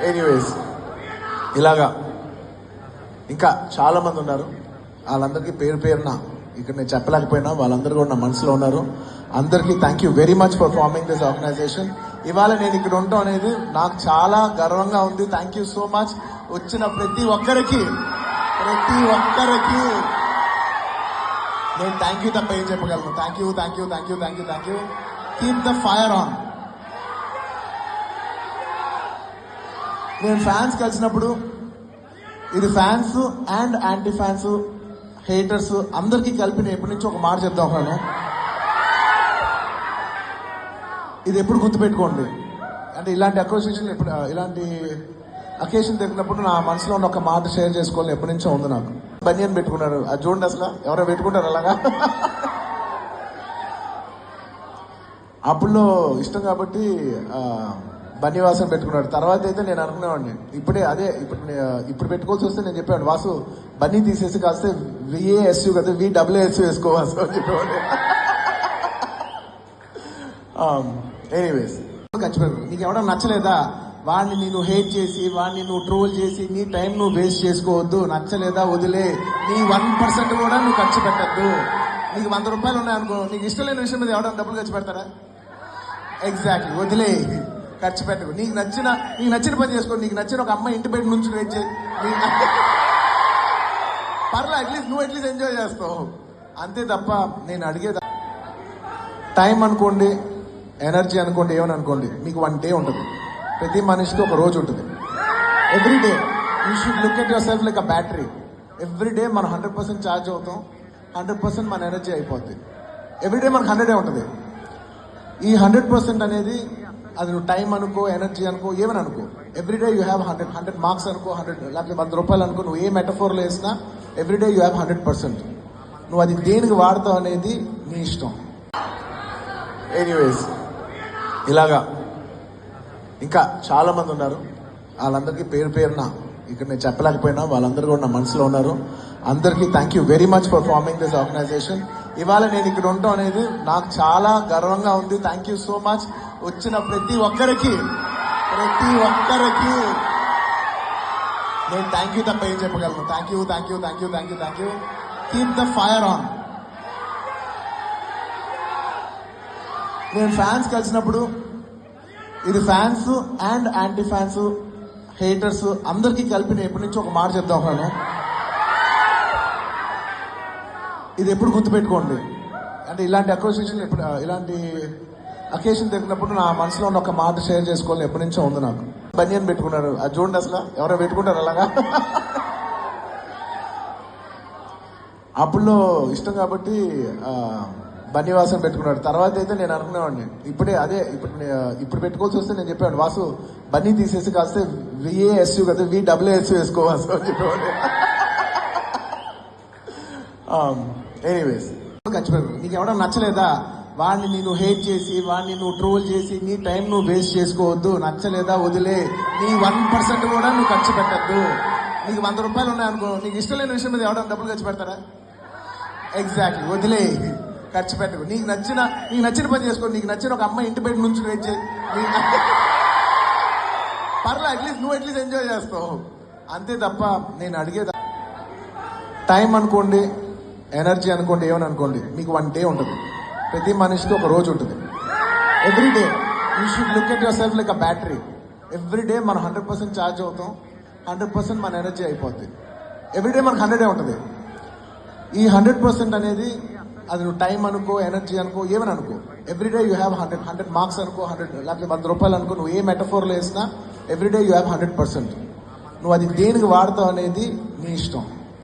Anyways ఇలాగా ఇంకా చాలా మంది ఉన్నారు. వాళ్ళందరికీ పేరు పేరున ఇక్కడ నేను చెప్పలేకపోయినా వాళ్ళందరూ కూడా నా మనసులో ఉన్నారు. అందరికీ thank you very much for forming this organization. ఇవాళ నేను ఇక్కడ ఉండటం అనేది నాకు చాలా గర్వంగా ఉంది. Thank you so much. వచ్చిన ప్రతి ఒక్కరికి నేను థ్యాంక్ యూ తప్ప ఏం చెప్పగలను. Thank you thank you thank you thank you thank you. Keep the fire on. నేను ఫ్యాన్స్ కలిసినప్పుడు ఇది fans and anti fans haters అందరికీ కలిపి నేను ఎప్పటి నుంచి ఒక మాట చెప్తా ఉన్నాను. ఇది ఎప్పుడు గుర్తుపెట్టుకోండి. అంటే ఇలాంటి అసోసియేషన్ ఎప్పుడు ఇలాంటి అకేషన్ దొరికినప్పుడు నా మనసులో ఉన్న ఒక మాట షేర్ చేసుకోవాలని ఎప్పటి నుంచో ఉంది నాకు. బనియన్ పెట్టుకున్నారు, అది చూడండి అసలు ఎవరో పెట్టుకుంటారు అలాగా. అప్పుడులో ఇష్టం కాబట్టి బన్నీవాసం పెట్టుకున్నాడు. తర్వాత అయితే నేను అనుకునేవాడిని ఇప్పుడు పెట్టుకోవాల్సి వస్తే నేను చెప్పేవాడు వాసు బన్నీ తీసేసి కాస్తే VASU కదా VWSU వేసుకోవాల్సి అని చెప్పేవాడు. ఎనీవేస్ ఖచ్చితంగా నీకు ఎవడో నచ్చలేదా వాడిని నేను హేట్ చేసి వాడిని నువ్వు ట్రోల్ చేసి నీ టైం నువ్వు వేస్ట్ చేసుకోవద్దు. నచ్చలేదా వదిలే. నీ 1% కూడా నువ్వు ఖర్చు పెట్టద్దు. నీకు 100 రూపాయలు ఉన్నాయనుకో, నీకు ఇష్టం లేని విషయం మీద ఎవడన్నా డబ్బులు ఖర్చు పెడతారా? ఎగ్జాక్ట్లీ వదిలే. ఖర్చు పెట్టకు. నీకు నచ్చిన పని చేసుకో. నీకు నచ్చిన ఒక అమ్మాయి ఇంటి బయట నుంచి వెయిట్ చేయి. పర్లే, అట్లీస్ట్ ఎంజాయ్ చేస్తావు అంతే తప్ప నేను అడిగేది టైం అనుకోండి, ఎనర్జీ అనుకోండి, ఏమని అనుకోండి, మీకు 1 డే ఉంటుంది. ప్రతి మనిషికి ఒక రోజు ఉంటుంది. Every day you should look at your self like a battery. Every day మనం 100% ఛార్జ్ అవుతాం. 100% మన ఎనర్జీ అయిపోద్ది. ఎవ్రీ డే మనకు 100 ఉంటుంది. ఈ 100% అనేది అది నువ్వు టైం అనుకో, ఎనర్జీ అనుకో, ఏమని అనుకో, ఎవ్రీడే యూ హ్యావ్ 100 మార్క్స్ అనుకో, 100 లేకపోతే 100 రూపాయలు అనుకో, నువ్వు ఏ మెటఫోర్లో వేసినా ఎవ్రీడే యూ హ్యావ్ 100%. నువ్వు అది దేనికి వాడతావు అనేది నీ ఇష్టం. ఎనీవేస్ ఇలాగా ఇంకా చాలా మంది ఉన్నారు. వాళ్ళందరికీ పేరు పేరున ఇక్కడ నేను చెప్పలేకపోయినా వాళ్ళందరూ కూడా నా మనసులో ఉన్నారు. అందరికీ thank you very much for forming this organization. ఇవాళ నేను ఇక్కడ ఉండటం అనేది నాకు చాలా గర్వంగా ఉంది. Thank you so much. వచ్చిన ప్రతి ఒక్కరికి నేను థ్యాంక్ యూ తప్ప ఏం చెప్పగలను. Thank you thank you thank you thank you thank you. Keep the fire on. నేను ఫ్యాన్స్ కలిసినప్పుడు ఇది fans and anti fans haters అందరికీ కలిపి నేను ఎప్పటి నుంచి ఒక మాట చెప్తా ఉన్నాను. ఇది ఎప్పుడు గుర్తుపెట్టుకోండి. అంటే ఇలాంటి అసోసియేషన్ ఇలాంటి అకేషన్ దొరికినప్పుడు నా మనసులో ఉన్న ఒక మాట షేర్ చేసుకోవాలని ఎప్పటి నుంచో ఉంది నాకు. బనియన్ పెట్టుకున్నారు, అది చూడండి అసలు ఎవరో పెట్టుకుంటారు అలాగా. అప్పుడులో ఇష్టం కాబట్టి బన్నీవాసం పెట్టుకున్నాడు. తర్వాత అయితే నేను అనుకునేవాడిని ఇప్పుడు పెట్టుకోవాల్సి వస్తే నేను చెప్పేవాడు వాసు బన్నీ తీసేసి కాస్తే VASU కదా VWSU వేసుకోవాల్సి అని చెప్పేవాడు. ఎనీవేస్ ఖచ్చితంగా నీకు ఎవడో నచ్చలేదా వాడిని నేను హేట్ చేసి వాడిని నువ్వు ట్రోల్ చేసి నీ టైం నువ్వు వేస్ట్ చేసుకోవద్దు. నచ్చలేదా వదిలే. నీ 1% కూడా నువ్వు ఖర్చు పెట్టద్దు. నీకు 100 రూపాయలు ఉన్నాయనుకో, నీకు ఇష్టం లేని విషయం మీద ఎవడన్నా డబ్బులు ఖర్చు పెడతారా? ఎగ్జాక్ట్లీ వదిలే. ఖర్చు పెట్టకు. నీకు నచ్చిన పని చేసుకో. నీకు నచ్చిన ఒక అమ్మాయి ఇంటి బయట నుంచి వెయిట్ చేయి. పర్లే, అట్లీస్ట్ ఎంజాయ్ చేస్తావు అంతే తప్ప నేను అడిగేది టైం అనుకోండి, ఎనర్జీ అనుకోండి, ఏమని అనుకోండి, మీకు 1 డే ఉంటుంది. ప్రతి మనిషికి ఒక రోజు ఉంటుంది. Every day you should look at your self like a battery. Every day మనం 100% ఛార్జ్ అవుతాం. 100% మన ఎనర్జీ అయిపోద్ది. ఎవ్రీడే మనకు 100 ఉంటుంది. ఈ 100% అనేది అది నువ్వు టైం అనుకో, ఎనర్జీ అనుకో, ఏమని అనుకో, ఎవ్రీడే యూ హ్యావ్ 100 మార్క్స్ అనుకో, 100 లేకపోతే 100 రూపాయలు అనుకో, నువ్వు ఏ మెటఫోర్లో వేసినా ఎవ్రీడే యూ హ్యావ్ 100%. నువ్వు అది దేనికి వాడతావు అనేది నీ ఇష్టం.